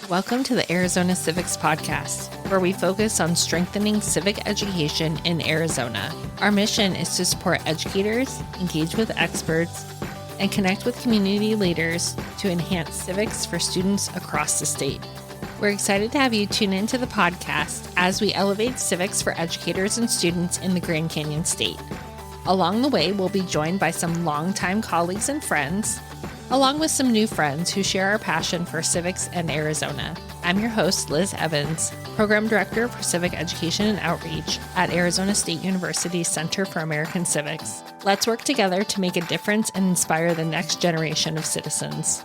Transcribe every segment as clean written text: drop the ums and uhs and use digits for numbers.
Welcome to the Arizona Civics Podcast, where we focus on strengthening civic education in Arizona. Our mission is to support educators, engage with experts, and connect with community leaders to enhance civics for students across the state. We're excited to have you tune into the podcast as we elevate civics for educators and students in the Grand Canyon State. Along the way, we'll be joined by some longtime colleagues and friends, along with some new friends who share our passion for civics and Arizona. I'm your host, Liz Evans, Program Director for Civic Education and Outreach at Arizona State University's Center for American Civics. Let's work together to make a difference and inspire the next generation of citizens.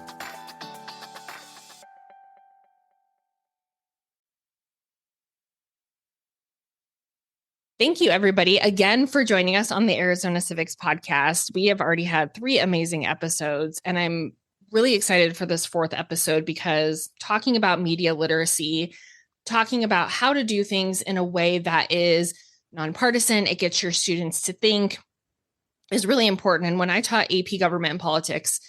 Thank you, everybody, again for joining us on the Arizona Civics Podcast. We have already had 3 amazing episodes, and I'm really excited for this 4th episode because talking about media literacy, talking about how to do things in a way that is nonpartisan, it gets your students to think, is really important. And when I taught AP Government and Politics,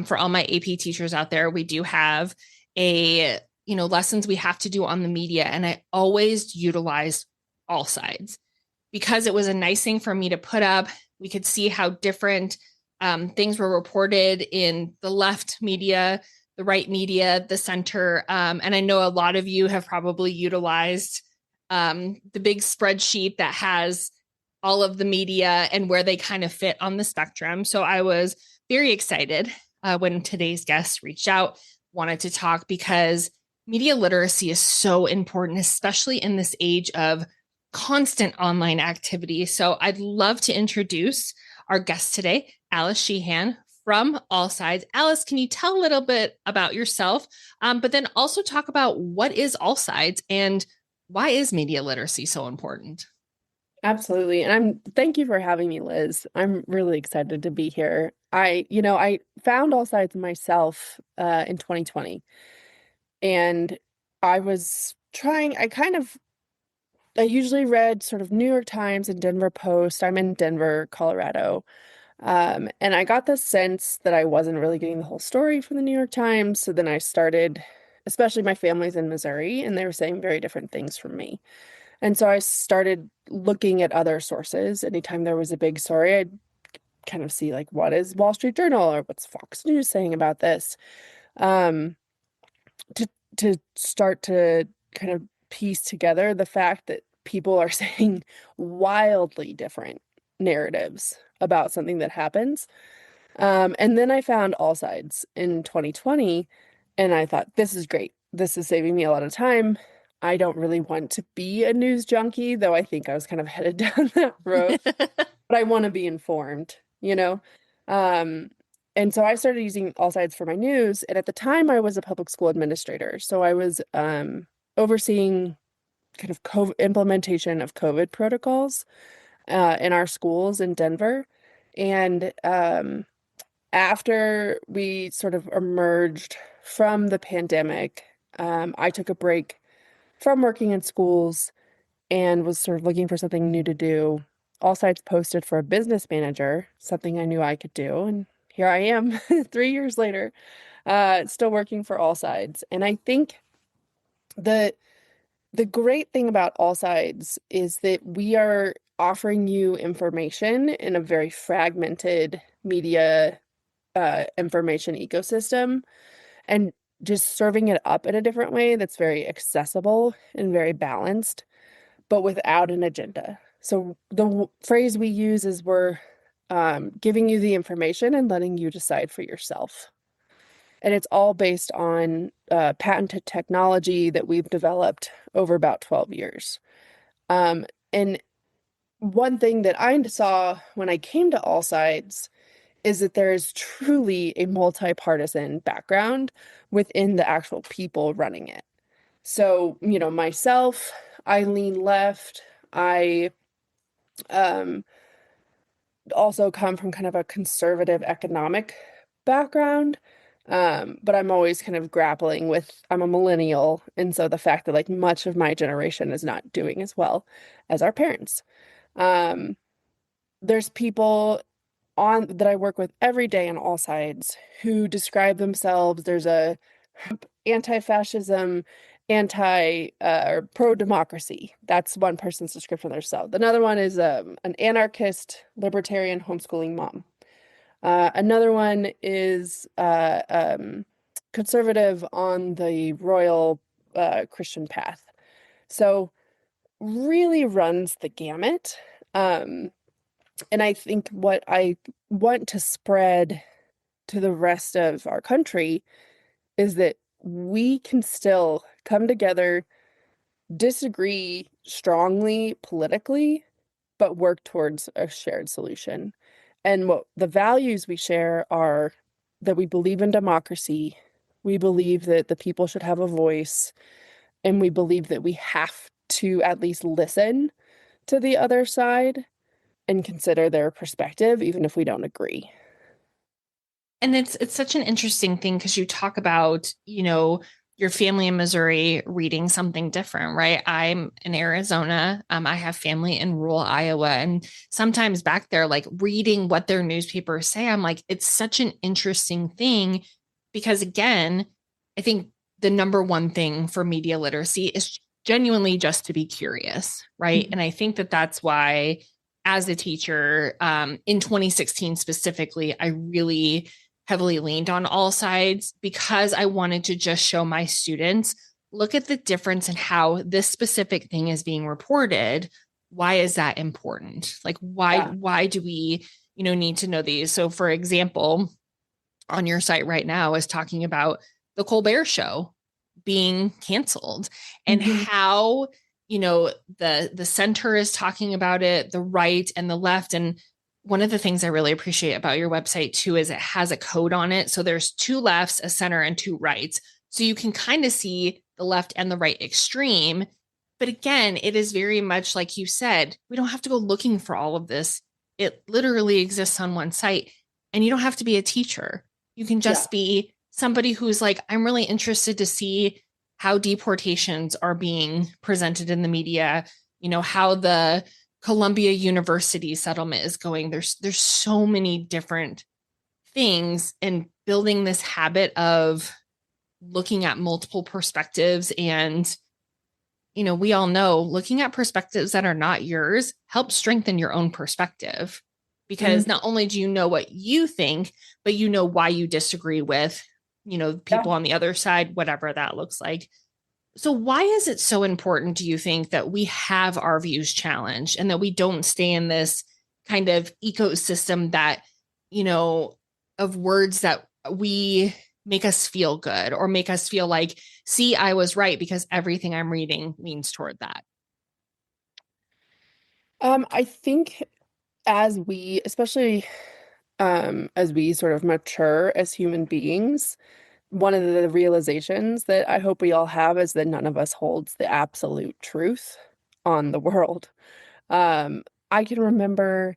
for all my AP teachers out there, we do have lessons we have to do on the media, and I always utilized AllSides, because it was a nice thing for me to put up. We could see how different things were reported in the left media, the right media, the center. And I know a lot of you have probably utilized the big spreadsheet that has all of the media and where they kind of fit on the spectrum. So I was very excited when today's guest reached out, wanted to talk, because media literacy is so important, especially in this age of constant online activity. So I'd love to introduce our guest today, Alice Sheehan from AllSides. Alice, can you tell a little bit about yourself, but then also talk about what is AllSides and why is media literacy so important? Absolutely. And thank you for having me, Liz. I'm really excited to be here. I found AllSides myself in 2020. And I was trying, I usually read sort of New York Times and Denver Post. I'm in Denver, Colorado. And I got the sense that I wasn't really getting the whole story from the New York Times. So then I started, especially my family's in Missouri, and they were saying very different things from me. And so I started looking at other sources. Anytime there was a big story, I'd kind of see, like, what is Wall Street Journal or what's Fox News saying about this? Um, to start to kind of piece together the fact that people are saying wildly different narratives about something that happens. And then I found AllSides in 2020, and I thought, this is great. This is saving me a lot of time. I don't really want to be a news junkie, though I think I was kind of headed down that road, but I want to be informed, you know? And so I started using AllSides for my news. And at the time, I was a public school administrator. So I was overseeing kind of implementation of COVID protocols in our schools in Denver. And after we sort of emerged from the pandemic, I took a break from working in schools and was sort of looking for something new to do. AllSides posted for a business manager, something I knew I could do. And here I am 3 years later, still working for AllSides. And I think the great thing about AllSides is that we are offering you information in a very fragmented media information ecosystem, and just serving it up in a different way that's very accessible and very balanced, but without an agenda. So the phrase we use is we're giving you the information and letting you decide for yourself. And it's all based on patented technology that we've developed over about 12 years. And one thing that I saw when I came to AllSides is that there is truly a multi-partisan background within the actual people running it. So, myself, I lean left. I also come from kind of a conservative economic background. But I'm always kind of grappling with, I'm a millennial. And so the fact that, like, much of my generation is not doing as well as our parents. There's people that I work with every day on AllSides who describe themselves. There's a Anti-fascism, or pro-democracy. That's one person's description of themselves. Another one is an anarchist, libertarian homeschooling mom. Another one is conservative on the royal Christian path. So really runs the gamut. And I think what I want to spread to the rest of our country is that we can still come together, disagree strongly politically, but work towards a shared solution. And what the values we share are that we believe in democracy, we believe that the people should have a voice, and we believe that we have to at least listen to the other side and consider their perspective, even if we don't agree. And it's such an interesting thing because you talk about, your family in Missouri reading something different, right? I'm in Arizona. I have family in rural Iowa. And sometimes back there, like reading what their newspapers say, I'm like, it's such an interesting thing because, again, I think the number one thing for media literacy is genuinely just to be curious, right? Mhm. And I think that that's why, as a teacher, in 2016 specifically, I really heavily leaned on AllSides because I wanted to just show my students, look at the difference in how this specific thing is being reported. Why is that important? Like Yeah. why do we, need to know these? So for example, on your site right now is talking about the Colbert show being canceled and Mhm. how the center is talking about it, the right and the left. And one of the things I really appreciate about your website too is it has a code on it, so there's two lefts, a center, and two rights, so you can kind of see the left and the right extreme. But again, it is very much like you said, we don't have to go looking for all of this. It literally exists on one site, and you don't have to be a teacher. You can Yeah. just be somebody who's like, I'm really interested to see how deportations are being presented in the media, how the Columbia University settlement is going. There's so many different things, and building this habit of looking at multiple perspectives. And we all know looking at perspectives that are not yours helps strengthen your own perspective, because Mhm. not only do you know what you think, but you know why you disagree with, Yeah. people on the other side, whatever that looks like. So why is it so important, do you think, that we have our views challenged and that we don't stay in this kind of ecosystem that, you know, of words that we make us feel good or make us feel like, see, I was right because everything I'm reading leans toward that? I think especially as we sort of mature as human beings, one of the realizations that I hope we all have is that none of us holds the absolute truth on the world. I can remember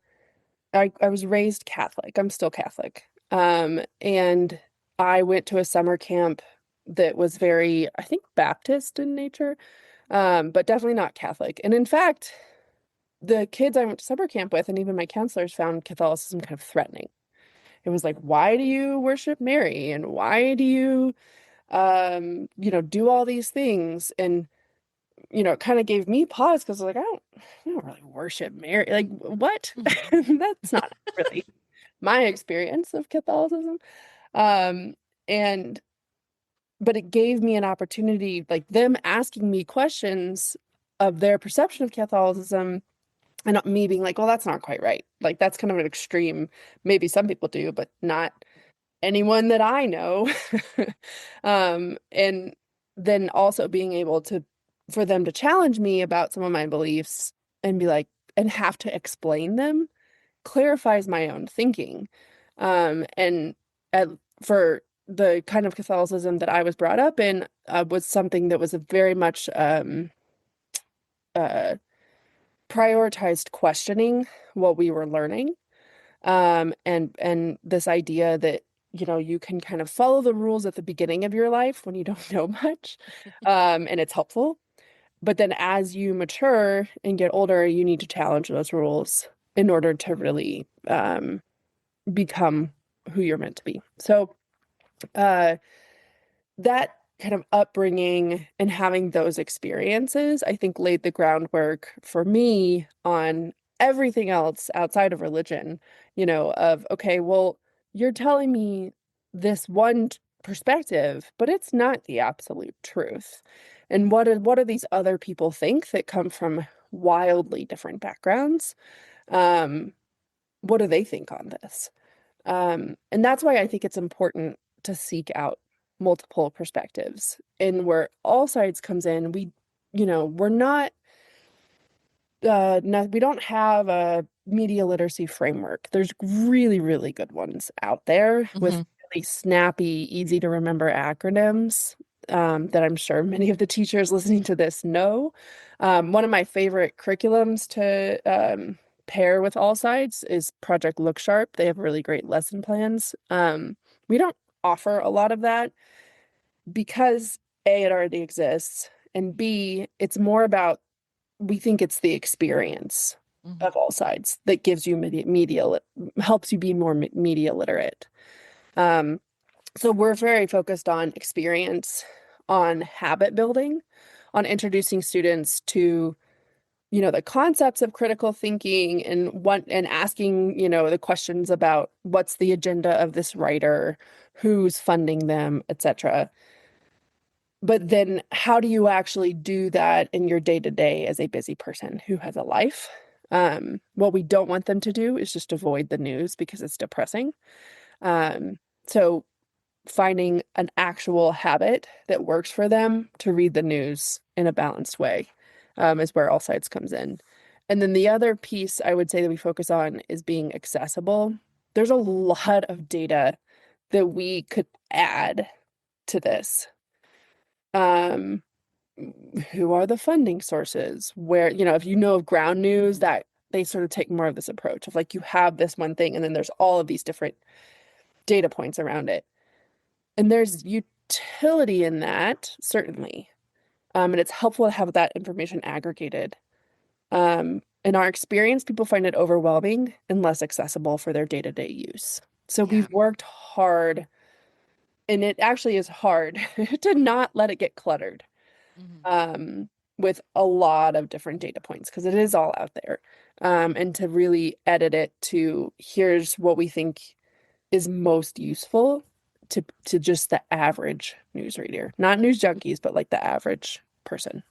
I was raised Catholic. I'm still Catholic. And I went to a summer camp that was very, I think, Baptist in nature, but definitely not Catholic. And in fact, the kids I went to summer camp with, and even my counselors, found Catholicism kind of threatening. It was like, why do you worship Mary? And why do you, do all these things? And, it kind of gave me pause because like, I don't really worship Mary. Like, what? Mhm. That's not really my experience of Catholicism. Um, and, but it gave me an opportunity, like them asking me questions of their perception of Catholicism and not me being like, well, that's not quite right. Like, that's kind of an extreme. Maybe some people do, but not anyone that I know. And then also being able for them to challenge me about some of my beliefs and be like, and have to explain them clarifies my own thinking. And at, for the kind of Catholicism that I was brought up in, was something that was a very much uh, prioritized questioning what we were learning. And this idea that, you can kind of follow the rules at the beginning of your life when you don't know much, and it's helpful. But then as you mature and get older, you need to challenge those rules in order to really become who you're meant to be. So, uh, that kind of upbringing and having those experiences, I think laid the groundwork for me on everything else outside of religion, of, okay, well, you're telling me this one perspective, but it's not the absolute truth. And what do these other people think that come from wildly different backgrounds? Um, what do they think on this? And that's why I think it's important to seek out multiple perspectives. And where AllSides comes in, we're not, we don't have a media literacy framework. There's really, really good ones out there with Mhm. really snappy, easy to remember acronyms, that I'm sure many of the teachers listening to this know. One of my favorite curriculums to pair with AllSides is Project Look Sharp. They have really great lesson plans. We don't offer a lot of that because A, it already exists, and B, it's more about, we think it's the experience Mhm. of AllSides that gives you helps you be more media literate. Um, so we're very focused on experience, on habit building, on introducing students to, the concepts of critical thinking and asking, the questions about what's the agenda of this writer, who's funding them, etc. But then how do you actually do that in your day to day as a busy person who has a life? What we don't want them to do is just avoid the news because it's depressing. Um, so finding an actual habit that works for them to read the news in a balanced way, is where AllSides comes in. And then the other piece I would say that we focus on is being accessible. There's a lot of data that we could add to this. Um, who are the funding sources? Where, if you know of ground news, that they sort of take more of this approach of like you have this one thing and then there's all of these different data points around it. And there's utility in that, certainly. And it's helpful to have that information aggregated. In our experience, people find it overwhelming and less accessible for their day-to-day use. So Yeah. we've worked hard, and it actually is hard to not let it get cluttered, Mhm. um, with a lot of different data points because it is all out there. And to really edit it to here's what we think is most useful to just the average news reader, not news junkies, but like the average person.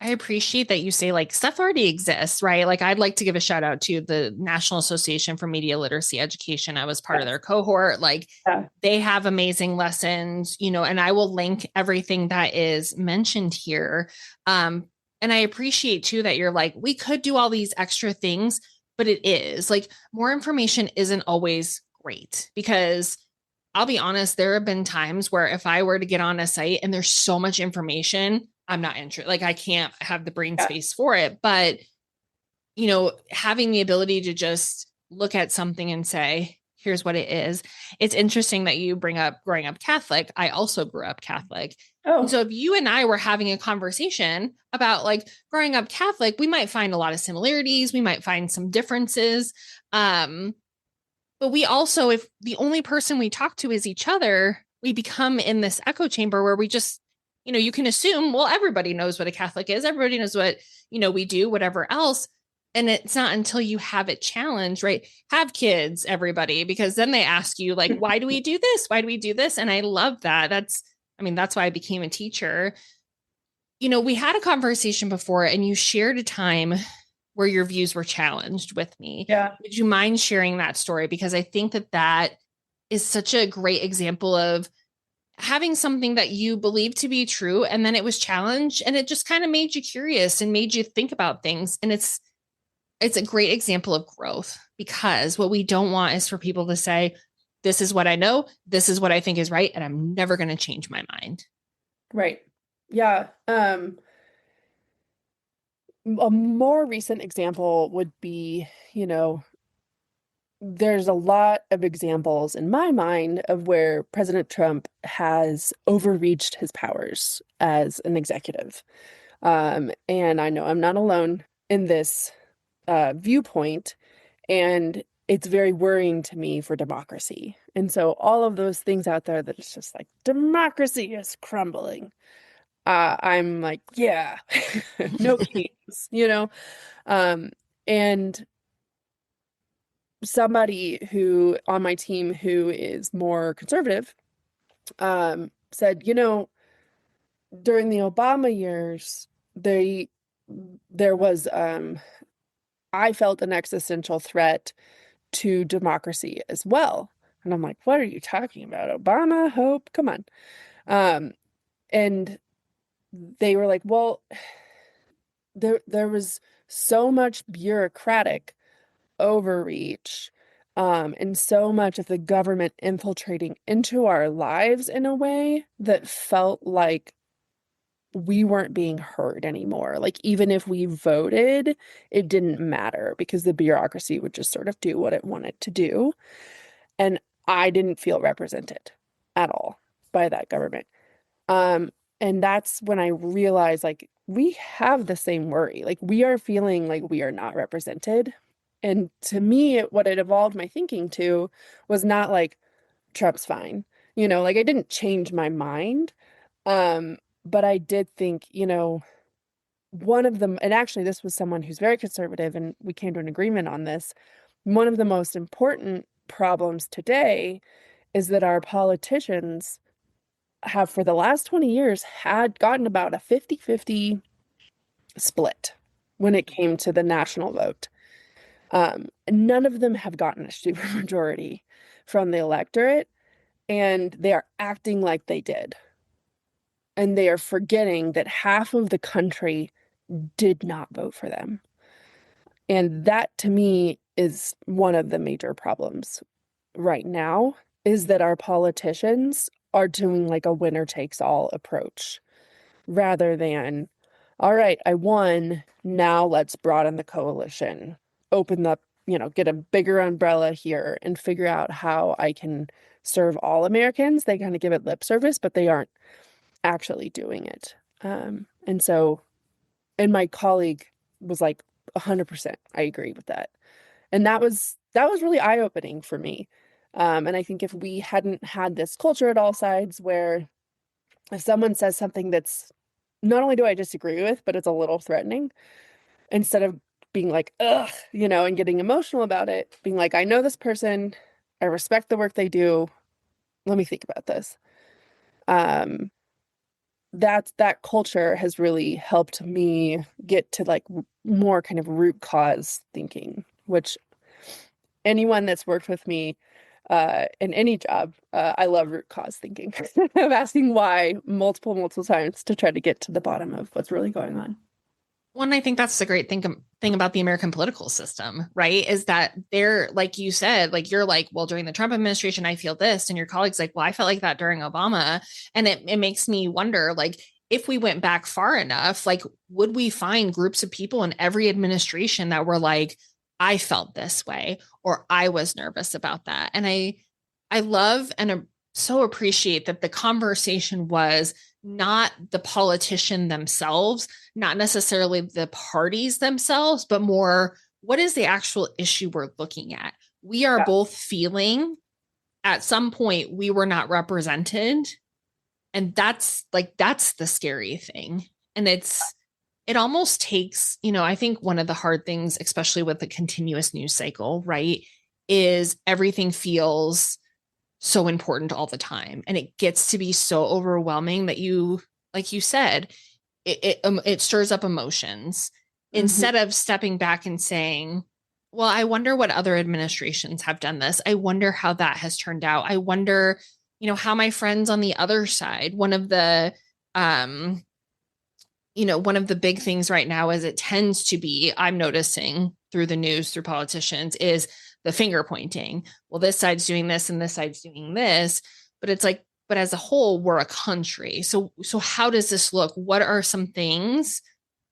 I appreciate that you say like stuff already exists, right? Like I'd like to give a shout out to the National Association for Media Literacy Education. I was part of Yes. their cohort. Like Yeah. they have amazing lessons, and I will link everything that is mentioned here. Um, and I appreciate too that you're like, we could do all these extra things, but it is like more information isn't always great because I'll be honest, there have been times where if I were to get on a site and there's so much information, I'm not interested. Like I can't have the brain Yeah. space for it. But, having the ability to just look at something and say, here's what it is. It's interesting that you bring up growing up Catholic. I also grew up Catholic. And Oh, so if you and I were having a conversation about like growing up Catholic, we might find a lot of similarities. We might find some differences. But we also, if the only person we talk to is each other, we become in this echo chamber where we just, you can assume, well, everybody knows what a Catholic is. Everybody knows what, we do, whatever else. And it's not until you have it challenged, right? Have kids, everybody, because then they ask you, like, why do we do this? Why do we do this? And I love that. That's why I became a teacher. We had a conversation before and you shared a time where your views were challenged with me. yeah. Would you mind sharing that story? Because I think that that is such a great example of having something that you believe to be true and then it was challenged and it just kind of made you curious and made you think about things. And it's a great example of growth because what we don't want is for people to say, this is what I know, this is what I think is right, and I'm never going to change my mind. Right. Yeah. A more recent example would be, there's a lot of examples in my mind of where President Trump has overreached his powers as an executive. And I know I'm not alone in this viewpoint, and it's very worrying to me for democracy. And so all of those things out there that it's just like democracy is crumbling. I'm like, yeah, no kings, you know? Um, and somebody who on my team who is more conservative, said, during the Obama years, there was, I felt an existential threat to democracy as well. And I'm like, what are you talking about? Obama, Hope, come on. Um, and they were like, well, there was so much bureaucratic overreach, and so much of the government infiltrating into our lives in a way that felt like we weren't being heard anymore. Like, even if we voted, it didn't matter because the bureaucracy would just sort of do what it wanted to do. And I didn't feel represented at all by that government. Um, and that's when I realized, like, we have the same worry. Like, we are feeling like we are not represented. And to me, what it evolved my thinking to was not like Trump's fine. Like, I didn't change my mind. But I did think, one of them, and actually this was someone who's very conservative, and we came to an agreement on this. One of the most important problems today is that our politicians have for the last 20 years had gotten about a 50-50 split when it came to the national vote. None of them have gotten a supermajority from the electorate, and they are acting like they did. And they are forgetting that half of the country did not vote for them. And that to me is one of the major problems right now, is that our politicians are doing like a winner takes all approach rather than, all right, I won. Now let's broaden the coalition, open up, get a bigger umbrella here and figure out how I can serve all Americans. They kind of give it lip service, but they aren't actually doing it. And so, and my colleague was like, 100%, I agree with that. And that was really eye-opening for me. And I think if we hadn't had this culture at AllSides where if someone says something that's not only do I disagree with, but it's a little threatening, instead of being like, ugh, and getting emotional about it, being like, I know this person, I respect the work they do. Let me think about this. Um, that culture has really helped me get to like more kind of root cause thinking, which anyone that's worked with me in any job, I love root cause thinking of asking why multiple times to try to get to the bottom of what's really going on. Well, and I think that's the great thing about the American political system, right? Is that they're, like you said, like you're like, well, during the Trump administration, I feel this. And your colleague's like, well, I felt like that during Obama. And it makes me wonder, like, if we went back far enough, like, would we find groups of people in every administration that were like, I felt this way, or I was nervous about that? And I love and so appreciate that the conversation was not the politician themselves, not necessarily the parties themselves, but more what is the actual issue we're looking at? We are Yeah. both feeling at some point we were not represented. And that's the scary thing. And it almost takes, I think one of the hard things, especially with the continuous news cycle, right, is everything feels so important all the time. And it gets to be so overwhelming that like you said, it stirs up emotions Mm-hmm. instead of stepping back and saying, well, I wonder what other administrations have done this. I wonder how that has turned out. I wonder, how my friends on the other side, um, one of the big things right now is it tends to be, I'm noticing through the news, through politicians, is the finger pointing. Well, this side's doing this and this side's doing this. But it's like, but as a whole, we're a country. So how does this look? What are some things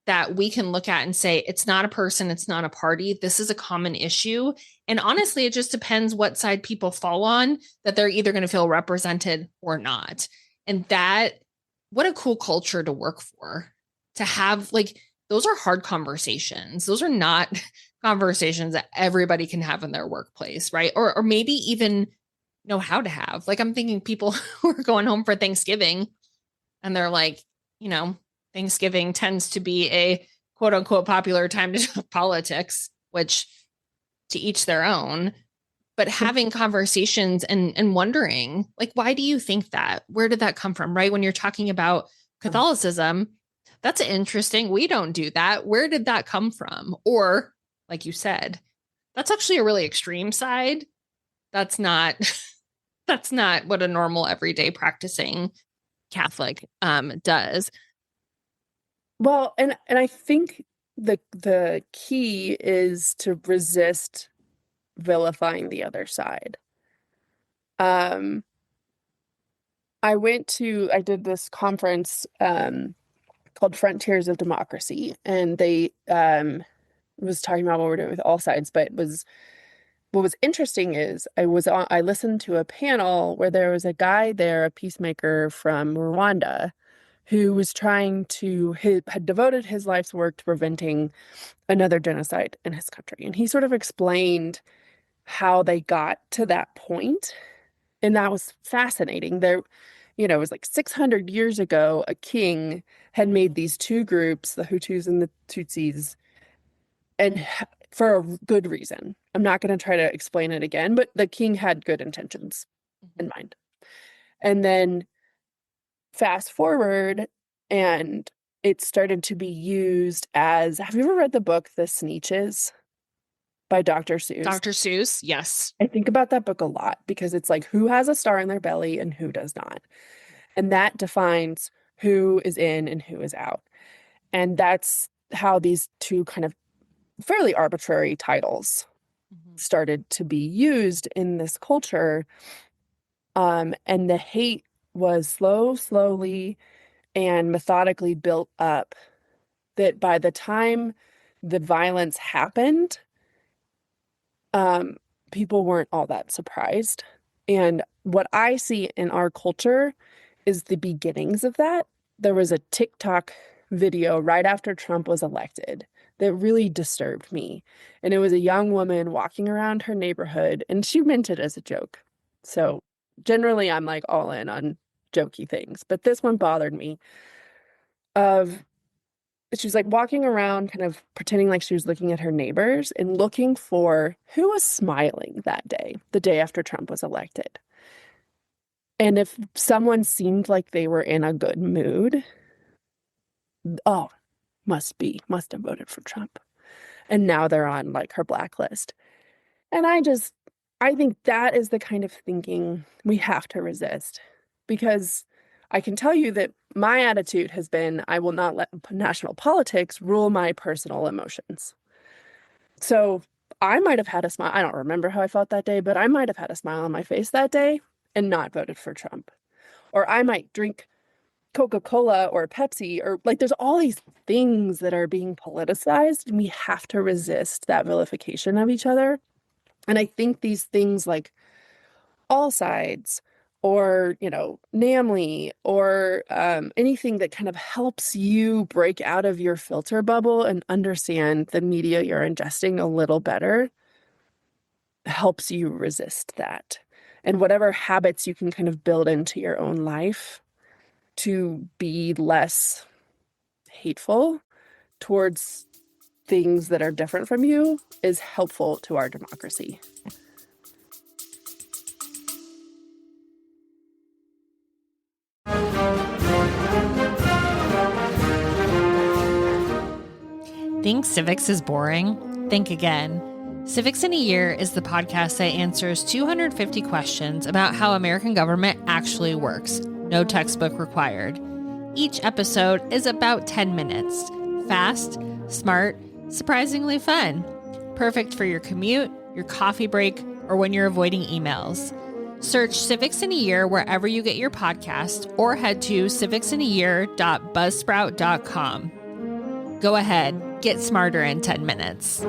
that we can look at and say, it's not a person, it's not a party. This is a common issue. And honestly, it just depends what side people fall on, that they're either going to feel represented or not. And what a cool culture to work for, to have like, those are hard conversations. Those are not conversations that everybody can have in their workplace, right? Or maybe even know how to have. Like I'm thinking people who are going home for Thanksgiving and they're like, you know, Thanksgiving tends to be a quote unquote popular time to talk politics, which to each their own, but having conversations and wondering, like, why do you think that? Where did that come from? Right. When you're talking about Catholicism, that's interesting. We don't do that. Where did that come from? Or, like you said, that's actually a really extreme side. That's not that's not what a normal everyday practicing Catholic does. Well, and I think the key is to resist vilifying the other side. Um, I did this conference called Frontiers of Democracy, and they was talking about what we're doing with AllSides, but what was interesting is I listened to a panel where there was a guy there, a peacemaker from Rwanda, who was had devoted his life's work to preventing another genocide in his country. And he sort of explained how they got to that point. And that was fascinating. It was like 600 years ago, a king had made these two groups, the Hutus and the Tutsis, and for a good reason. I'm not going to try to explain it again, but the king had good intentions in mind. And then fast forward, and it started to be used as, have you ever read the book The Sneetches by Dr. Seuss? Dr. Seuss, yes. I think about that book a lot because it's like who has a star in their belly and who does not. And that defines who is in and who is out. And that's how these two kind of fairly arbitrary titles started to be used in this culture. And the hate was slowly and methodically built up, that by the time the violence happened, people weren't all that surprised. And what I see in our culture is the beginnings of that. There was a TikTok video right after Trump was elected that really disturbed me. And it was a young woman walking around her neighborhood, and she meant it as a joke. So generally I'm like all in on jokey things, but this one bothered me. She was like walking around kind of pretending like she was looking at her neighbors and looking for who was smiling that day, the day after Trump was elected. And if someone seemed like they were in a good mood, oh, must have voted for Trump. And now they're on like her blacklist. And I think that is the kind of thinking we have to resist, because I can tell you that my attitude has been, I will not let national politics rule my personal emotions. So I might have had a smile. I don't remember how I felt that day, but I might have had a smile on my face that day and not voted for Trump. Or I might drink Coca-Cola or Pepsi, or like there's all these things that are being politicized, and we have to resist that vilification of each other. And I think these things like AllSides or, NAMLY or anything that kind of helps you break out of your filter bubble and understand the media you're ingesting a little better helps you resist that. And whatever habits you can kind of build into your own life to be less hateful towards things that are different from you is helpful to our democracy. Think civics is boring? Think again. Civics in a Year is the podcast that answers 250 questions about how American government actually works. No textbook required. Each episode is about 10 minutes. Fast, smart, surprisingly fun. Perfect for your commute, your coffee break, or when you're avoiding emails. Search Civics in a Year wherever you get your podcast, or head to civicsinAyear.buzzsprout.com. Go ahead, get smarter in 10 minutes.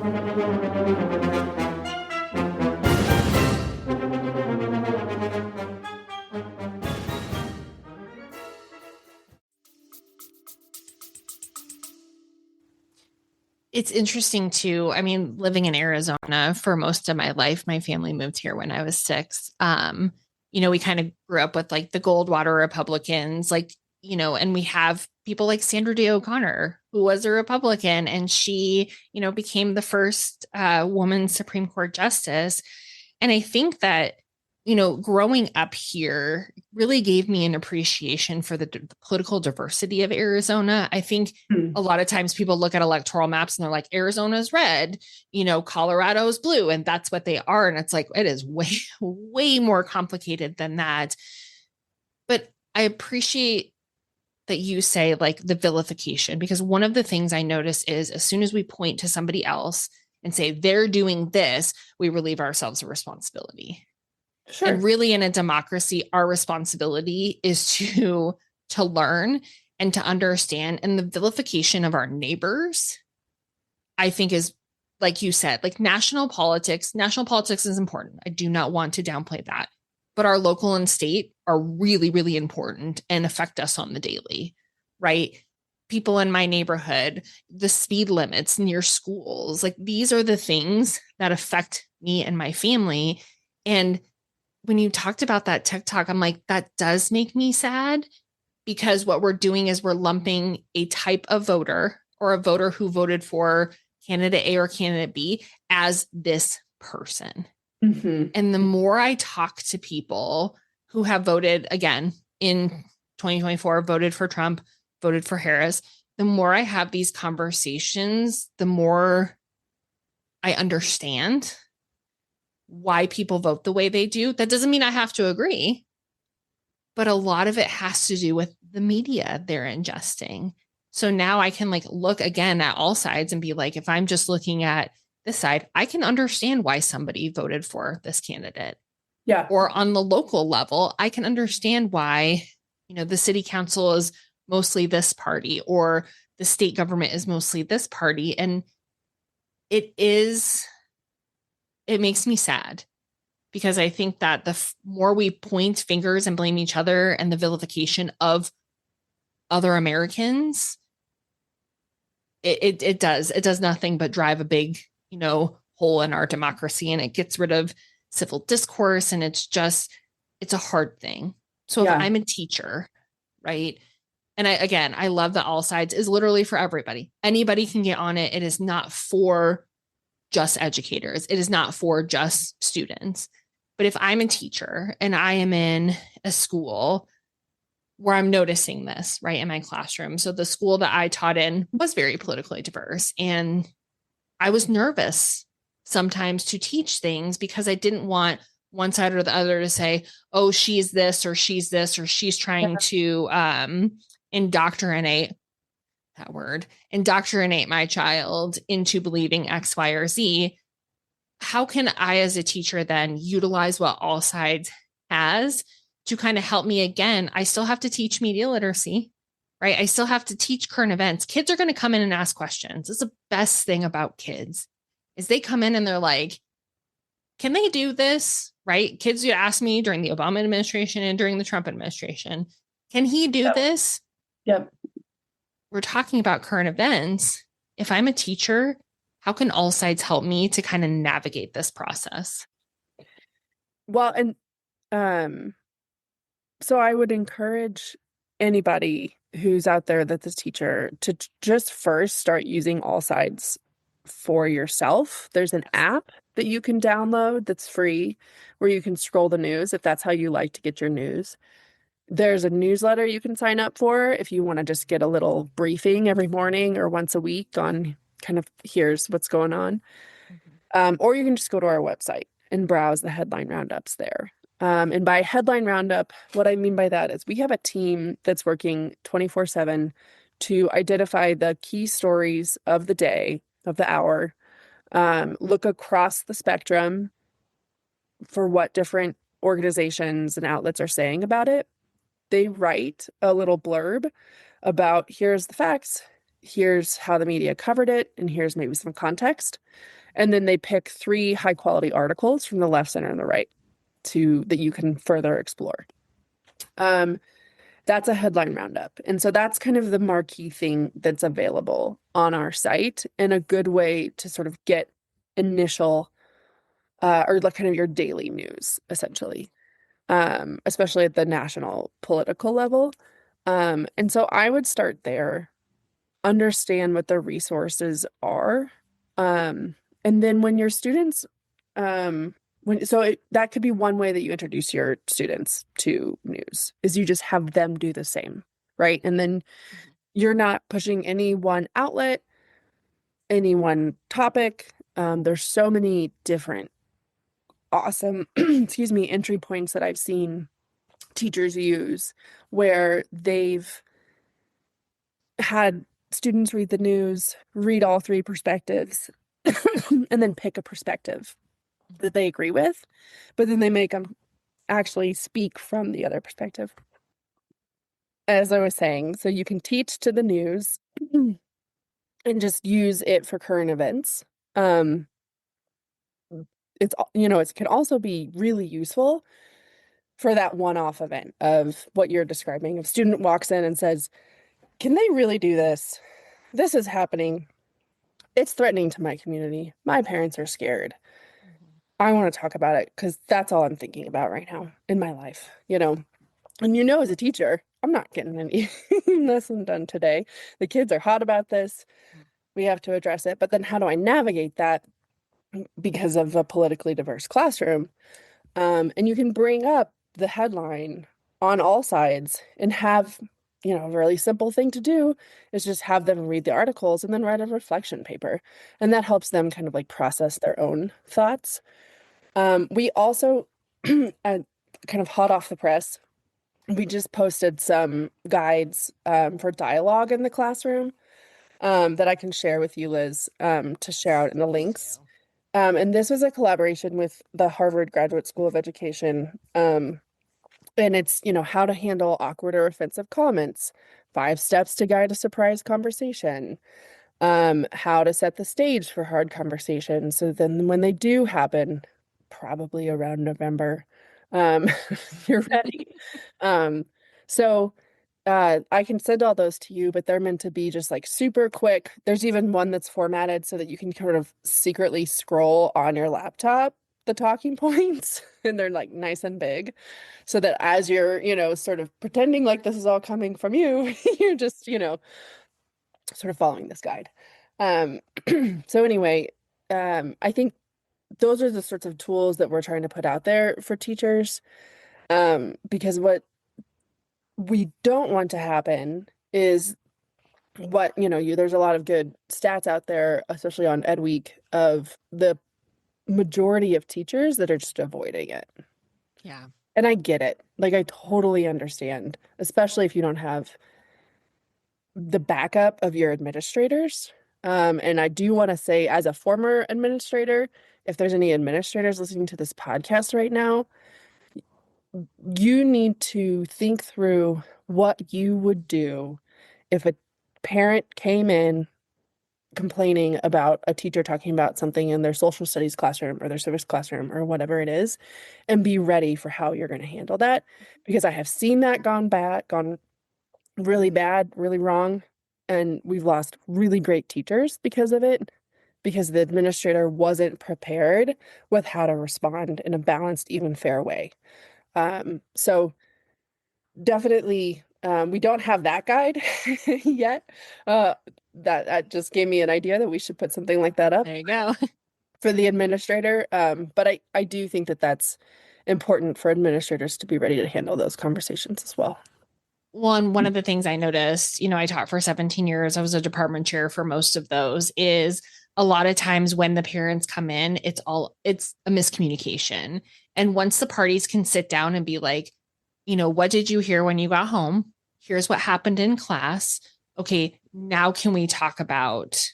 It's interesting too. I mean, living in Arizona for most of my life, my family moved here when I was 6. we kind of grew up with like the Goldwater Republicans, like, and we have people like Sandra Day O'Connor, who was a Republican, and she, became the first woman Supreme Court justice. And I think that, growing up here really gave me an appreciation for the political diversity of Arizona. I think Hmm. a lot of times people look at electoral maps and they're like, Arizona's red, Colorado's blue, and that's what they are. And it's like, it is way, way more complicated than that. But I appreciate that you say like the vilification, because one of the things I notice is as soon as we point to somebody else and say they're doing this, we relieve ourselves of responsibility. And Sure. really in a democracy, our responsibility is to learn and to understand. And the vilification of our neighbors, I think, is, like you said, like national politics is important. I do not want to downplay that. But our local and state are really, really important and affect us on the daily, right? People in my neighborhood, the speed limits near schools, like these are the things that affect me and my family. And when you talked about that TikTok, I'm like, that does make me sad, because what we're doing is we're lumping a type of voter, or a voter who voted for candidate A or candidate B, as this person. Hmm. And the more I talk to people who have voted again in 2024, voted for Trump, voted for Harris, the more I have these conversations, the more I understand why people vote the way they do. That doesn't mean I have to agree, but a lot of it has to do with the media they're ingesting. So now I can like look again at AllSides and be like, if I'm just looking at this side, I can understand why somebody voted for this candidate. Yeah. Or on the local level, I can understand why, the city council is mostly this party, or the state government is mostly this party. And it is, it makes me sad, because I think that the more we point fingers and blame each other, and the vilification of other Americans, it does nothing but drive a big, hole in our democracy, and it gets rid of civil discourse, and it's a hard thing. So if Yeah. I'm a teacher, right? And I love that AllSides is literally for everybody. Anybody can get on it. It is not for just educators. It is not for just students. But if I'm a teacher and I am in a school where I'm noticing this, right, in my classroom. So the school that I taught in was very politically diverse. And I was nervous sometimes to teach things, because I didn't want one side or the other to say, oh, she's this, or she's this, or she's trying to indoctrinate, that word, indoctrinate my child into believing X, Y, or Z. How can I, as a teacher, then utilize what AllSides has to kind of help me? Again, I still have to teach media literacy, right? I still have to teach current events. Kids are going to come in and ask questions. It's the best thing about kids, is they come in and they're like, can they do this? Right? Kids who ask me during the Obama administration and during the Trump administration, can he do Yep. this? Yep. We're talking about current events. If I'm a teacher, how can AllSides help me to kind of navigate this process? Well, and um, so I would encourage anybody who's out there that's a teacher to just first start using AllSides for yourself. There's an app that you can download that's free, where you can scroll the news if that's how you like to get your news. There's a newsletter you can sign up for if you want to just get a little briefing every morning or once a week on kind of here's what's going on. Or you can just go to our website and browse the headline roundups there. And by headline roundup, what I mean by that is we have a team that's working 24/7 to identify the key stories of the day, of the hour, look across the spectrum for what different organizations and outlets are saying about it. They write a little blurb about here's the facts, here's how the media covered it, and here's maybe some context. And then they pick 3 high quality articles from the left, center, and the right that you can further explore. That's a headline roundup. And so that's kind of the marquee thing that's available on our site, and a good way to sort of get initial or like kind of your daily news, essentially. especially at the national political level. And so I would start there, understand what the resources are. And then when your students, that could be one way that you introduce your students to news, is you just have them do the same, right? And then you're not pushing any one outlet, any one topic. There's so many different awesome, excuse me, entry points that I've seen teachers use where they've had students read the news, read all three perspectives, and then pick a perspective that they agree with, but then they make them actually speak from the other perspective. As I was saying, so you can teach to the news and just use it for current events. Um, it can also be really useful for that one-off event of what you're describing. If a student walks in and says, "Can they really do this? This is happening. It's threatening to my community. My parents are scared. I want to talk about it because that's all I'm thinking about right now in my life, you know." And as a teacher, I'm not getting any lesson done today. The kids are hot about this. We have to address it. But then how do I navigate that because of a politically diverse classroom? And you can bring up the headline on AllSides and have, a really simple thing to do is just have them read the articles and then write a reflection paper. And that helps them kind of like process their own thoughts. We also, kind of hot off the press, we just posted some guides for dialogue in the classroom that I can share with you, Liz, to share out in the links. And this was a collaboration with the Harvard Graduate School of Education. And it's, how to handle awkward or offensive comments, 5 steps to guide a surprise conversation, how to set the stage for hard conversations. So then when they do happen, probably around November, um, you're ready. Um, so I can send all those to you, but they're meant to be just like super quick. There's even one that's formatted so that you can kind of secretly scroll on your laptop the talking points, and they're like nice and big, so that as you're, sort of pretending like this is all coming from you, you're just, sort of following this guide. Um, so anyway, I think those are the sorts of tools that we're trying to put out there for teachers, because what we don't want to happen is there's a lot of good stats out there, especially on Ed Week, of the majority of teachers that are just avoiding it. Yeah. And I get it. Like, I totally understand, especially if you don't have the backup of your administrators. And I do want to say, as a former administrator, if there's any administrators listening to this podcast right now, you need to think through what you would do if a parent came in complaining about a teacher talking about something in their social studies classroom or their civics classroom or whatever it is, and be ready for how you're going to handle that. Because I have seen that gone really bad, really wrong, and we've lost really great teachers because of it, because the administrator wasn't prepared with how to respond in a balanced, even, fair way. So definitely, we don't have that guide yet. That just gave me an idea that we should put something like that up There you go. for the administrator. But I do think that that's important for administrators to be ready to handle those conversations as well. Well, and one of the things I noticed, I taught for 17 years, I was a department chair for most of those, is a lot of times when the parents come in, it's a miscommunication. And once the parties can sit down and be like, what did you hear when you got home? Here's what happened in class. Okay, now can we talk about,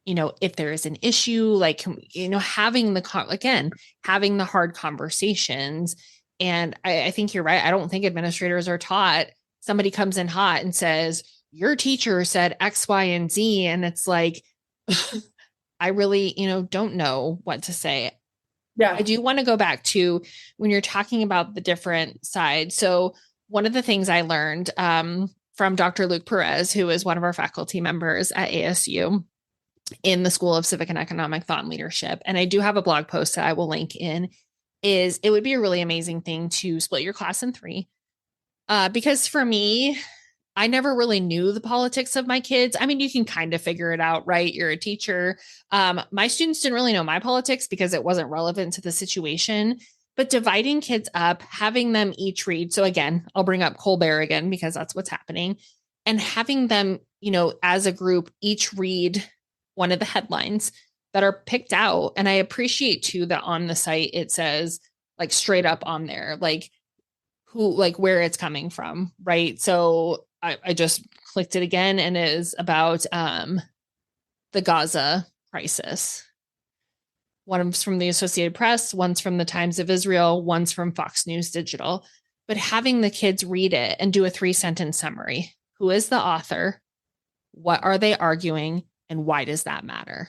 if there is an issue, like, having having the hard conversations. And I think you're right. I don't think administrators are taught. Somebody comes in hot and says, your teacher said X, Y, and Z. And it's like, I really, don't know what to say. Yeah. I do want to go back to when you're talking about the different sides. So one of the things I learned from Dr. Luke Perez, who is one of our faculty members at ASU in the School of Civic and Economic Thought and Leadership, and I do have a blog post that I will link in is it would be a really amazing thing to split your class in three. Because for me, I never really knew the politics of my kids. I mean, you can kind of figure it out, right? You're a teacher. My students didn't really know my politics because it wasn't relevant to the situation. But dividing kids up, having them each read. So again, I'll bring up Colbert again because that's what's happening. And having them, as a group, each read one of the headlines that are picked out. And I appreciate too that on the site it says like straight up on there, like where it's coming from, right? So I just clicked it again and it is about the Gaza crisis. One's from the Associated Press, one's from the Times of Israel, one's from Fox News Digital. But having the kids read it and do a 3-sentence summary. Who is the author? What are they arguing? And why does that matter?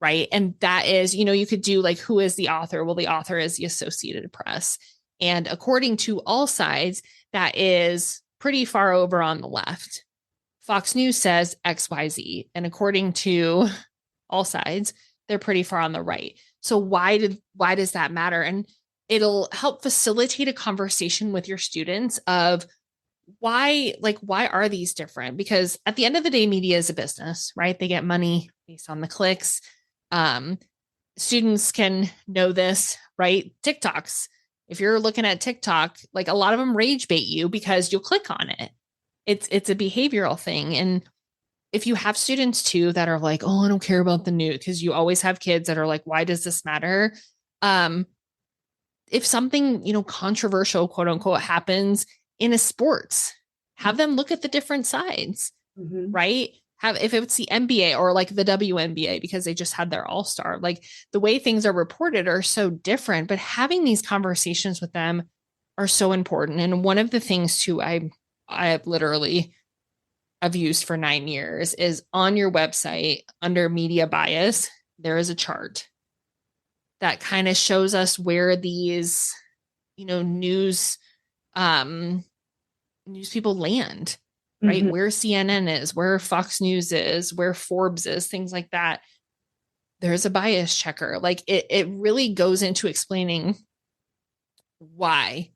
Right. And that is, you could do like, who is the author? Well, the author is the Associated Press. And according to AllSides, that is pretty far over on the left. Fox News says XYZ. And according to AllSides, they're pretty far on the right. So why does that matter? And it'll help facilitate a conversation with your students of why are these different? Because at the end of the day, media is a business, right? They get money based on the clicks. Students can know this, right? TikToks. If you're looking at TikTok, like a lot of them rage bait you because you'll click on it. It's a behavioral thing. And if you have students too that are like, oh, I don't care about the news, because you always have kids that are like, why does this matter? If something, controversial, quote unquote, happens in a sports, have them look at the different sides, right? If it's the NBA or like the WNBA, because they just had their all-star, like the way things are reported are so different, but having these conversations with them are so important. And one of the things too, I have literally I've used for 9 years is on your website under media bias, there is a chart that kind of shows us where these, news people land, right? Where CNN is, where Fox News is, where Forbes is, things like that. There's a bias checker. Like it really goes into explaining why,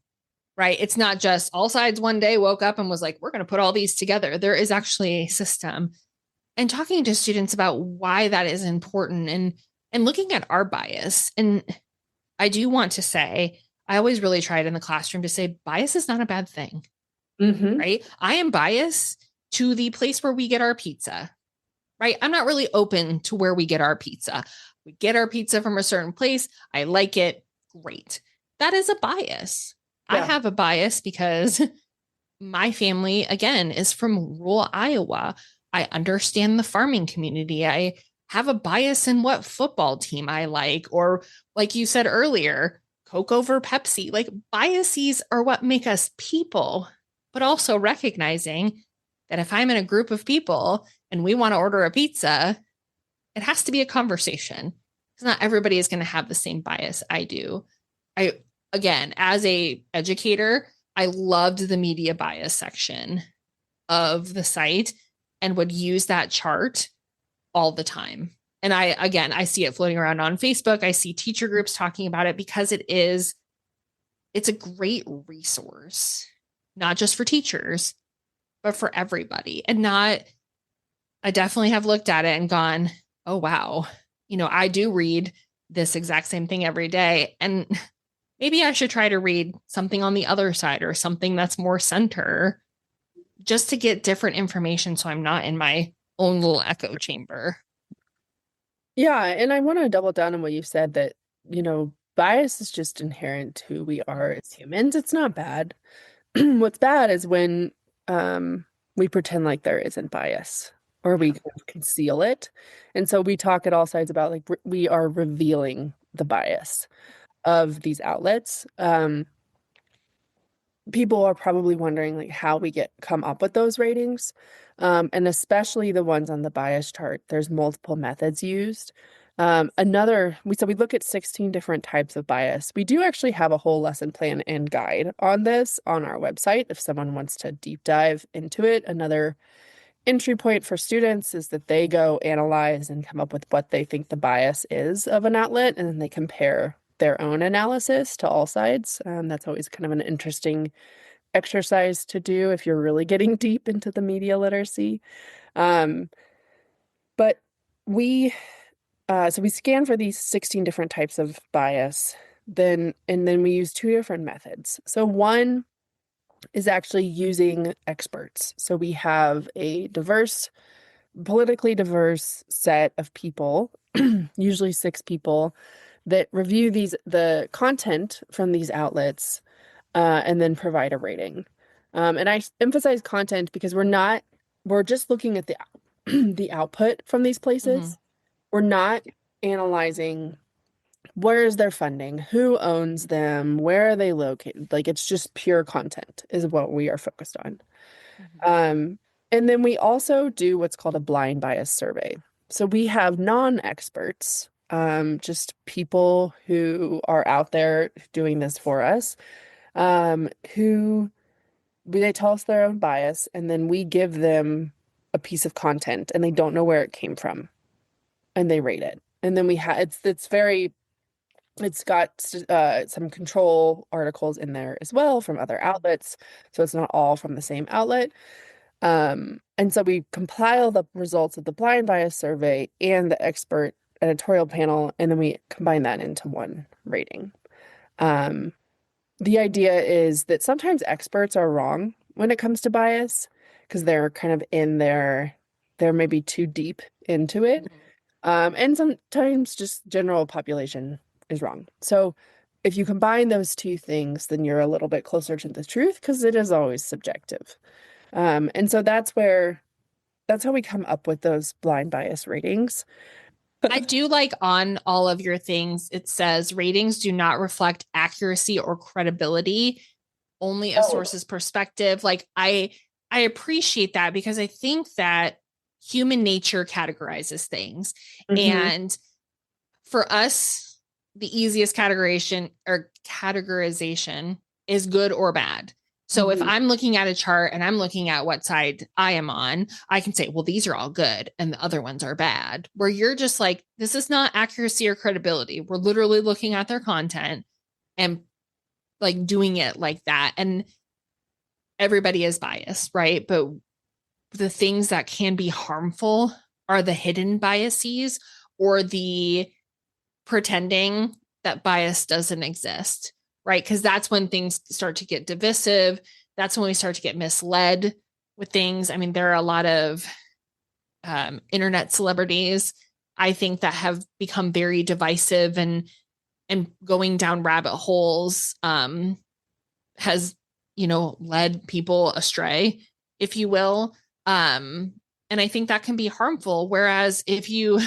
right? It's not just AllSides one day woke up and was like, we're going to put all these together. There is actually a system. And talking to students about why that is important and looking at our bias. And I do want to say, I always really tried in the classroom to say bias is not a bad thing, right? I am biased to the place where we get our pizza, right? I'm not really open to where we get our pizza. We get our pizza from a certain place. I like it. Great. That is a bias. Yeah. I have a bias because my family, again, is from rural Iowa. I understand the farming community. I have a bias in what football team I like, or like you said earlier, Coke over Pepsi. Like biases are what make us people, but also recognizing that if I'm in a group of people and we want to order a pizza, it has to be a conversation. Because not everybody is going to have the same bias I do. Again, as a educator, I loved the media bias section of the site and would use that chart all the time. And I see it floating around on Facebook. I see teacher groups talking about it because it's a great resource, not just for teachers, but for everybody. And I definitely have looked at it and gone, oh, wow, I do read this exact same thing every day. And maybe I should try to read something on the other side or something that's more center just to get different information so I'm not in my own little echo chamber. Yeah, and I want to double down on what you said that, bias is just inherent to who we are as humans. It's not bad. What's bad is when we pretend like there isn't bias or we kind of conceal it. And so we talk at AllSides about like we are revealing the bias of these outlets. People are probably wondering like how we come up with those ratings. And especially the ones on the bias chart, there's multiple methods used. We look at 16 different types of bias. We do actually have a whole lesson plan and guide on this on our website if someone wants to deep dive into it. Another entry point for students is that they go analyze and come up with what they think the bias is of an outlet, and then they compare their own analysis to AllSides. That's always kind of an interesting exercise to do if you're really getting deep into the media literacy. Um, but we so we scan for these 16 different types of bias, and then we use two different methods. So one is actually using experts. So we have a politically diverse set of people, usually 6 people, that review the content from these outlets, and then provide a rating. And I emphasize content because we're just looking at the the output from these Mm-hmm. places. We're not analyzing where is their funding, who owns them, where are they located. Like it's just pure content is what we are focused on. Mm-hmm. Um, and then we also do what's called a blind bias survey. So we have non-experts, just people who are out there doing this for us, who they tell us their own bias, and then we give them a piece of content, and they don't know where it came from, and they rate it. And then we have it's got some control articles in there as well from other outlets, so it's not all from the same outlet. And so we compile the results of the blind bias survey and the expert editorial panel, and then we combine that into one rating. Um, the idea is that sometimes experts are wrong when it comes to bias because they're kind of they're maybe too deep into it. Mm-hmm. And sometimes just general population is wrong. So if you combine those two things, then you're a little bit closer to the truth because it is always subjective. And so that's how we come up with those blind bias ratings. I do like on all of your things, it says ratings do not reflect accuracy or credibility, only a Oh. source's perspective. Like I appreciate that because I think that human nature categorizes things. Hmm. And for us, the easiest categorization is good or bad. So if Hmm. I'm looking at a chart and I'm looking at what side I am on, I can say, well, these are all good and the other ones are bad. Where you're just like, this is not accuracy or credibility. We're literally looking at their content and like doing it like that. And everybody is biased, right? But the things that can be harmful are the hidden biases or the pretending that bias doesn't exist, right? Because that's when things start to get divisive. That's when we start to get misled with things. I mean, there are a lot of internet celebrities, I think, that have become very divisive and going down rabbit holes has led people astray, if you will. Um, and I think that can be harmful. Whereas if you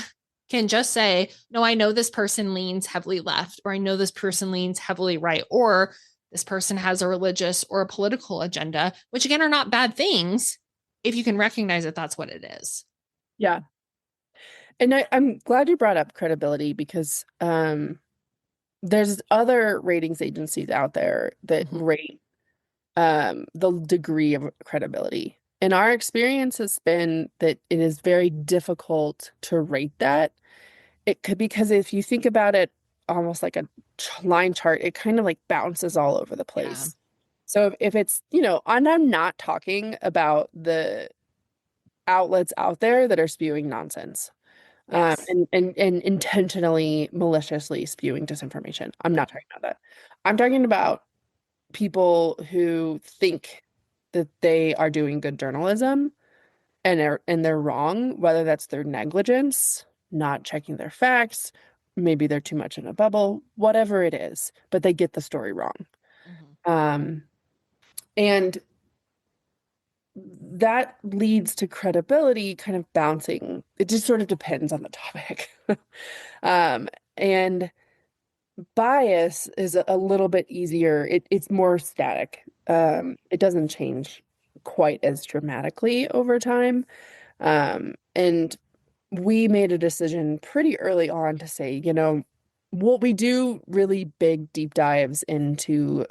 can just say, no, I know this person leans heavily left, or I know this person leans heavily right, or this person has a religious or a political agenda, which again are not bad things if you can recognize that that's what it is. Yeah. And I'm glad you brought up credibility because there's other ratings agencies out there that Mm-hmm. rate the degree of credibility. And our experience has been that it is very difficult to rate that. It could because if you think about it almost like a line chart, it kind of like bounces all over the Yeah. place. So if it's, and I'm not talking about the outlets out there that are spewing nonsense, Yes. and intentionally, maliciously spewing disinformation. I'm not talking about that. I'm talking about people who think that they are doing good journalism and they're wrong, whether that's their negligence, not checking their facts, maybe they're too much in a bubble, whatever it is, but they get the story wrong. Mm-hmm. Um, and that leads to credibility kind of bouncing. It just sort of depends on the topic. Um, and bias is a little bit easier. It's more static. It doesn't change quite as dramatically over time. And we made a decision pretty early on to say, what we do really big deep dives into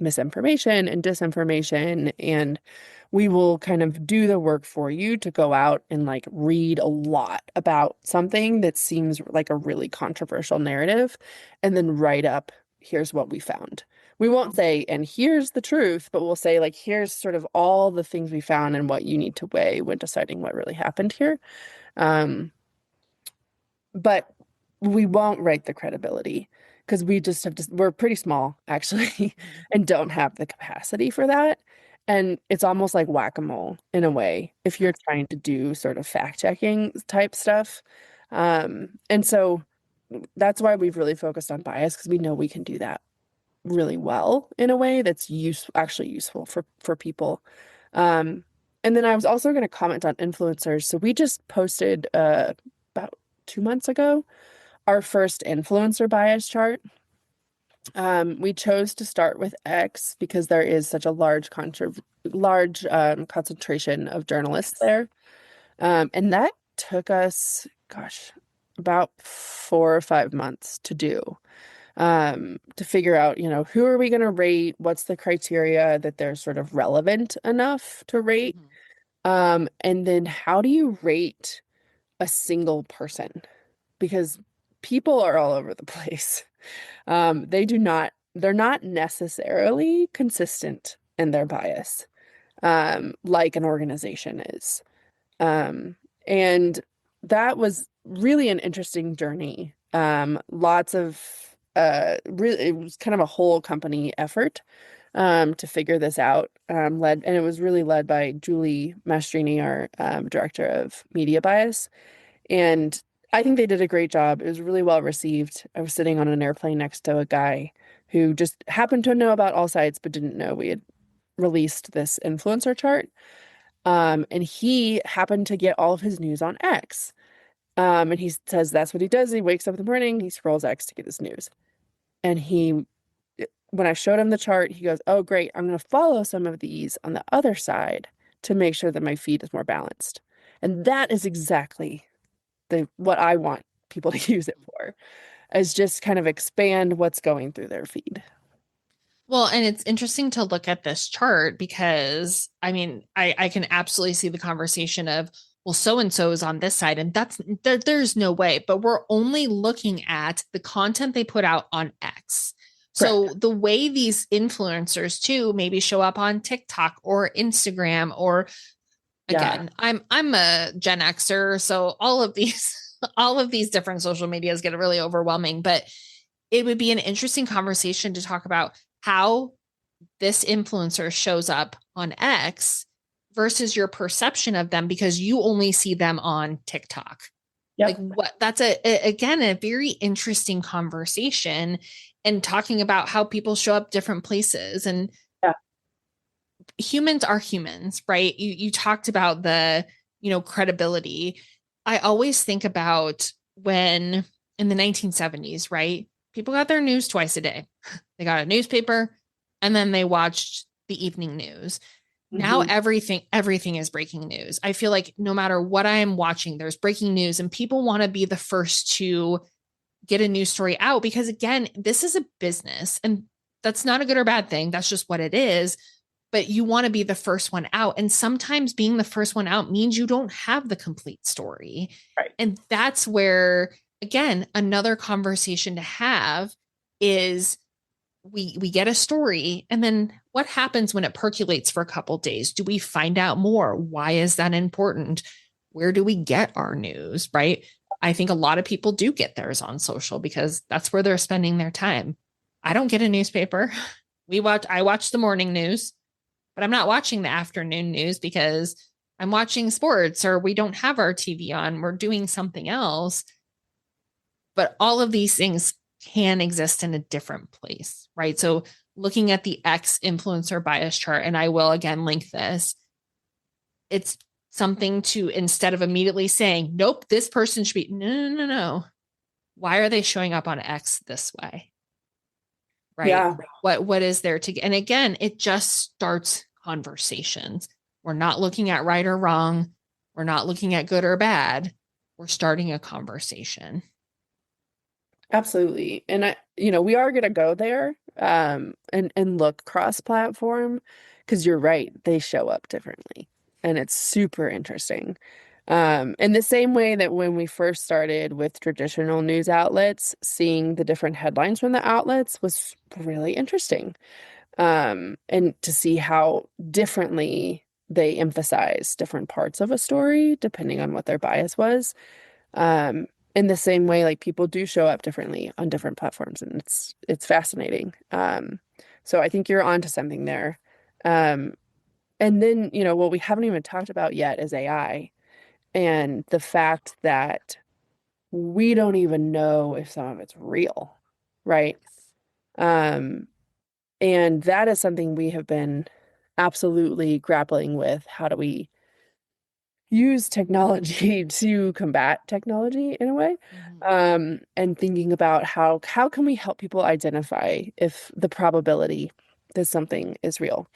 misinformation and disinformation, and we will kind of do the work for you to go out and like read a lot about something that seems like a really controversial narrative and then write up, here's what we found. We won't say, and here's the truth, but we'll say, like, here's sort of all the things we found and what you need to weigh when deciding what really happened here. Um, but we won't rate the credibility because we just have to, we're pretty small actually and don't have the capacity for that. And it's almost like whack-a-mole in a way if you're trying to do sort of fact-checking type stuff. And so that's why we've really focused on bias because we know we can do that really well in a way that's actually useful for people. Um, and then I was also going to comment on influencers. So we just posted about 2 months ago our first influencer bias chart. We chose to start with X because there is such a large concentration of journalists there. And that took us, gosh, about 4 or 5 months to do, to figure out, who are we going to rate? What's the criteria that they're sort of relevant enough to rate? And then how do you rate a single person? Because people are all over the place. They're not necessarily consistent in their bias, like an organization is. And that was really an interesting journey. Lots of really, it was kind of a whole company effort to figure this out. And it was really led by Julie Mastrini, our director of media bias. And I think they did a great job. It was really well received. I was sitting on an airplane next to a guy who just happened to know about AllSides, but didn't know we had released this influencer chart. And he happened to get all of his news on X. And he says that's what he does. He wakes up in the morning, he scrolls X to get his news. And when I showed him the chart, he goes, "Oh, great. I'm going to follow some of these on the other side to make sure that my feed is more balanced." And that is exactly what I want people to use it for, is just kind of expand what's going through their feed. Well, and it's interesting to look at this chart because I mean, I can absolutely see the conversation of, well, so and so is on this side, and there's no way, but we're only looking at the content they put out on X. So Correct. the way these influencers too maybe show up on TikTok or Instagram, or Yeah, again, I'm a Gen Xer, so all of these all of these different social medias get really overwhelming, but it would be an interesting conversation to talk about how this influencer shows up on X versus your perception of them because you only see them on TikTok. Like yep. what that's again a very interesting conversation, and talking about how people show up different places, and Yeah. humans are humans, right? You talked about the, credibility. I always think about when in the 1970s, right? People got their news twice a day. They got a newspaper and then they watched the evening news. Now Hmm. everything is breaking news. I feel like no matter what I am watching, there's breaking news, and people want to be the first to get a news story out because again, this is a business, and that's not a good or bad thing. That's just what it is. But you want to be the first one out. And sometimes being the first one out means you don't have the complete story. Right. And that's where, again, another conversation to have is we get a story, and then what happens when it percolates for a couple days? Do we find out more? Why is that important? Where do we get our news, right? I think a lot of people do get theirs on social because that's where they're spending their time. I don't get a newspaper. I watch the morning news, but I'm not watching the afternoon news because I'm watching sports, or we don't have our TV on. We're doing something else. But all of these things can exist in a different place, right? So looking at the X influencer bias chart, and I will again link this, it's something to, instead of immediately saying, nope, this person should be, no. Why are they showing up on X this way? Right? Yeah, What is there to, and again, it just starts conversations. We're not looking at right or wrong. We're not looking at good or bad. We're starting a conversation. absolutely. And we are going to go there. and look cross-platform, because you're right, they show up differently, and it's super interesting. In the same way that when we first started with traditional news outlets, seeing the different headlines from the outlets was really interesting. And to see how differently they emphasize different parts of a story depending on what their bias was. Um, in the same way, like people do show up differently on different platforms, and it's fascinating. So I think you're onto something there. Um, and then, what we haven't even talked about yet is AI and the fact that we don't even know if some of it's real, right? Um, and that is something we have been absolutely grappling with. How do we use technology to combat technology in a way? Mhm. And thinking about how can we help people identify if the probability that something is real?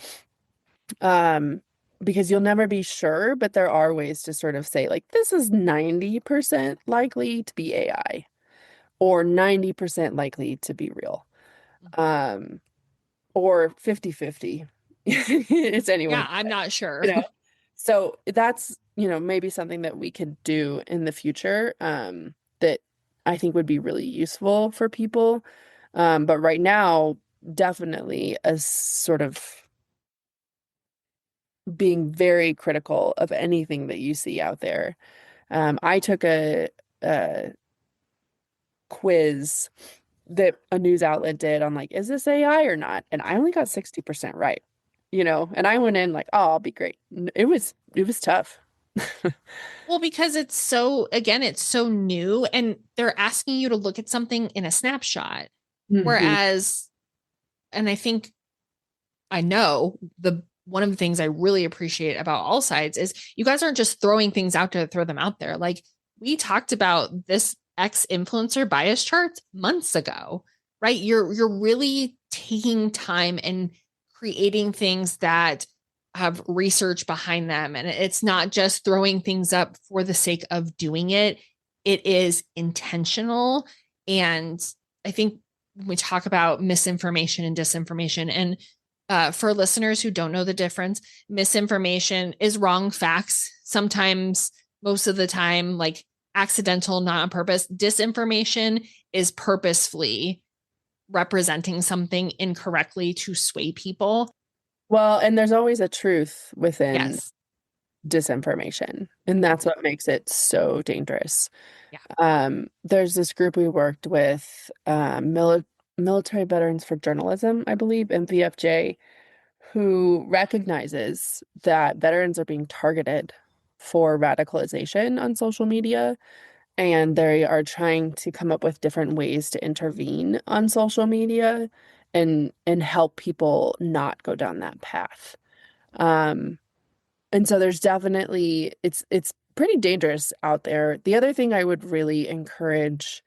Um, because you'll never be sure, but there are ways to sort of say, like, this is 90% likely to be AI or 90% likely to be real. Mhm. Um, or 50-50. It's Yeah, anyone's I'm guess, not sure. you know? So that's, maybe something that we could do in the future, that I think would be really useful for people. But right now, definitely a sort of being very critical of anything that you see out there. I took a quiz that a news outlet did on, like, is this AI or not? And I only got 60% right, and I went in like, oh, I'll be great. It was tough. Well, because it's so new and they're asking you to look at something in a snapshot. Hmm. Whereas, and I know the one of the things I really appreciate about All Sides is you guys aren't just throwing things out to throw them out there. Like we talked about this ex influencer bias charts months ago, right? You're really taking time and creating things that have research behind them. And it's not just throwing things up for the sake of doing it. It is intentional. And I think when we talk about misinformation and disinformation, and for listeners who don't know the difference, misinformation is wrong facts. Sometimes, most of the time, like accidental, not on purpose. Disinformation is purposefully representing something incorrectly to sway people. Well, and there's always a truth within Yes. disinformation, and that's Mhm. what makes it so dangerous. Yeah. There's this group we worked with, Military Veterans for Journalism, I believe, and VFJ, who recognizes that veterans are being targeted for radicalization on social media, and they are trying to come up with different ways to intervene on social media and help people not go down that path. Um, and so there's definitely it's pretty dangerous out there. The other thing I would really encourage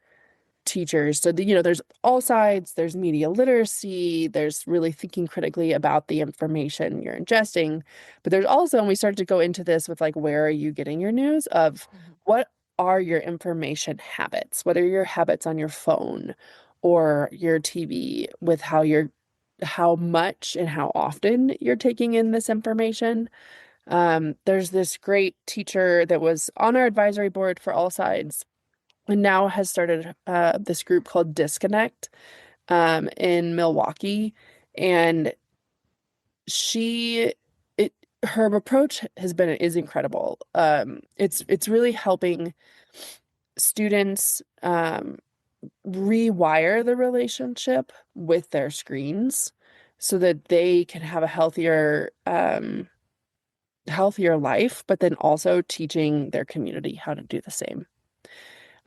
teachers. So, there's all sides, there's media literacy, there's really thinking critically about the information you're ingesting. But there's also, and we started to go into this with, like, where are you getting your news, of Mhm. what are your information habits? What are your habits on your phone or your TV with how much and how often you're taking in this information? There's this great teacher that was on our advisory board for All Sides and now has started this group called Disconnect, in Milwaukee. And she it her approach is incredible. It's really helping students rewire the relationship with their screens so that they can have a healthier life, but then also teaching their community how to do the same.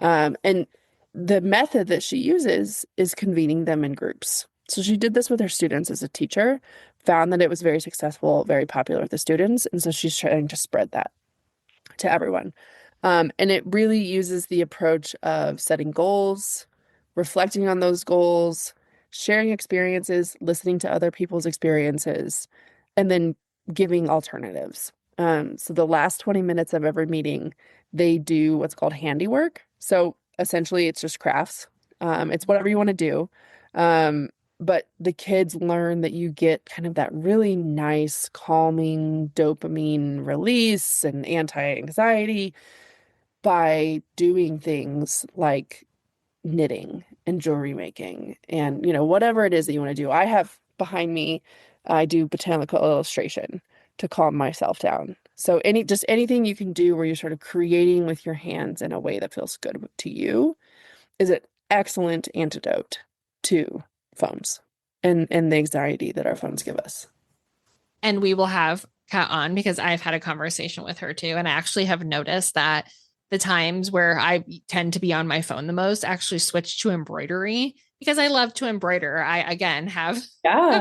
And the method that she uses is convening them in groups. So she did this with her students as a teacher, found that it was very successful, very popular with the students, and so she's trying to spread that to everyone. And it really uses the approach of setting goals, reflecting on those goals, sharing experiences, listening to other people's experiences, and then giving alternatives. So the last 20 minutes of every meeting, they do what's called handiwork. So essentially, it's just crafts. It's whatever you want to do. Um, but the kids learn that you get kind of that really nice, calming dopamine release and anti-anxiety by doing things like knitting and jewelry making and, whatever it is that you want to do. I have behind me, I do botanical illustration to calm myself down. So anything you can do where you're sort of creating with your hands in a way that feels good to you is an excellent antidote to phones and the anxiety that our phones give us. And we will have Kat on because I've had a conversation with her too. And I actually have noticed that the times where I tend to be on my phone the most actually switch to embroidery because I love to embroider. I, again, have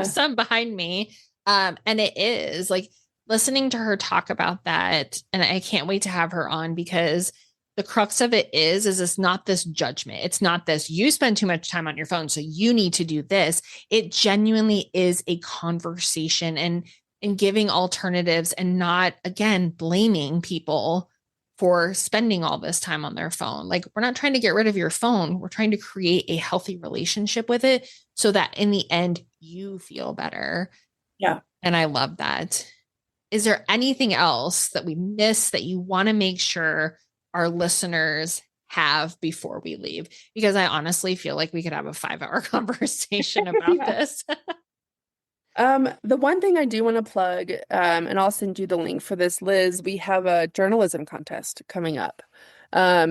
some behind me. And it is like listening to her talk about that. And I can't wait to have her on because the crux of it is it's not this judgment. It's not this, you spend too much time on your phone, so you need to do this. It genuinely is a conversation and giving alternatives and not, again, blaming people for spending all this time on their phone. Like, we're not trying to get rid of your phone. We're trying to create a healthy relationship with it so that in the end, you feel better. Yeah. And I love that. Is there anything else that we missed that you want to make sure our listeners have before we leave? Because I honestly feel like we could have a 5-hour conversation about this. The one thing I do want to plug, and I'll send you the link for this, Liz, we have a journalism contest coming up.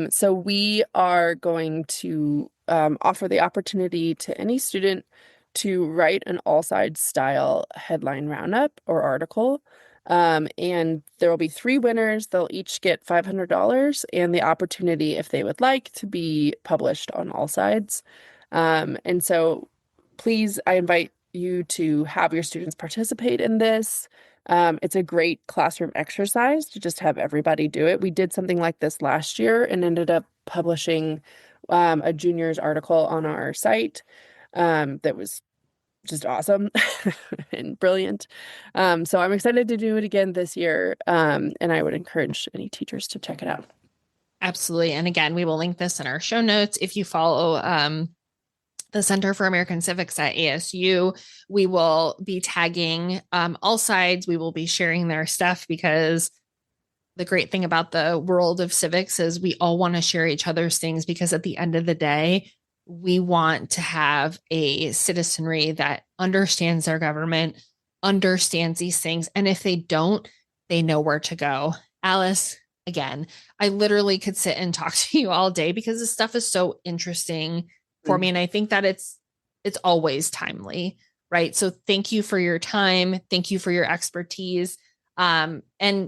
So we are going to offer the opportunity to any student to write an AllSides style headline roundup or article. And there will be 3 winners. They'll each get $500 and the opportunity, if they would like, to be published on AllSides. And so please, I invite you to have your students participate in this. It's a great classroom exercise to just have everybody do it. We did something like this last year and ended up publishing a junior's article on our site that was just awesome and brilliant. So I'm excited to do it again this year. And I would encourage any teachers to check it out. Absolutely. And again, we will link this in our show notes. If you follow the Center for American Civics at ASU, we will be tagging AllSides. We will be sharing their stuff because the great thing about the world of civics is we all want to share each other's things because at the end of the day, we want to have a citizenry that understands their government, understands these things. And if they don't, they know where to go. Alice, again, I literally could sit and talk to you all day because this stuff is so interesting for me. And I think that it's always timely, right? So thank you for your time. Thank you for your expertise. And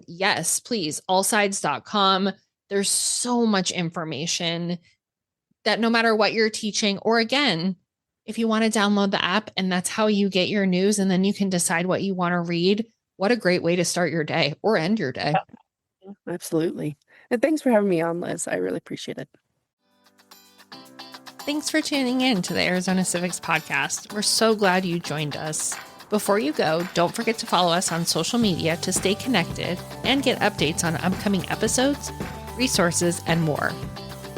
yes, please, allsides.com. There's so much information that no matter what you're teaching, or again, if you want to download the app and that's how you get your news, and then you can decide what you want to read, what a great way to start your day or end your day. Yeah, absolutely. And thanks for having me on, Liz. I really appreciate it. Thanks for tuning in to the Arizona Civics Podcast. We're so glad you joined us. Before you go, don't forget to follow us on social media to stay connected and get updates on upcoming episodes, resources, and more.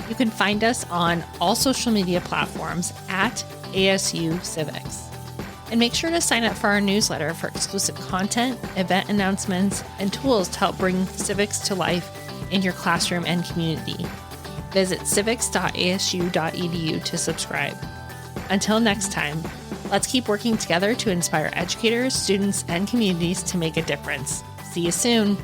You can find us on all social media platforms at ASU Civics. And make sure to sign up for our newsletter for exclusive content, event announcements, and tools to help bring civics to life in your classroom and community. Visit civics.asu.edu to subscribe. Until next time, let's keep working together to inspire educators, students, and communities to make a difference. See you soon.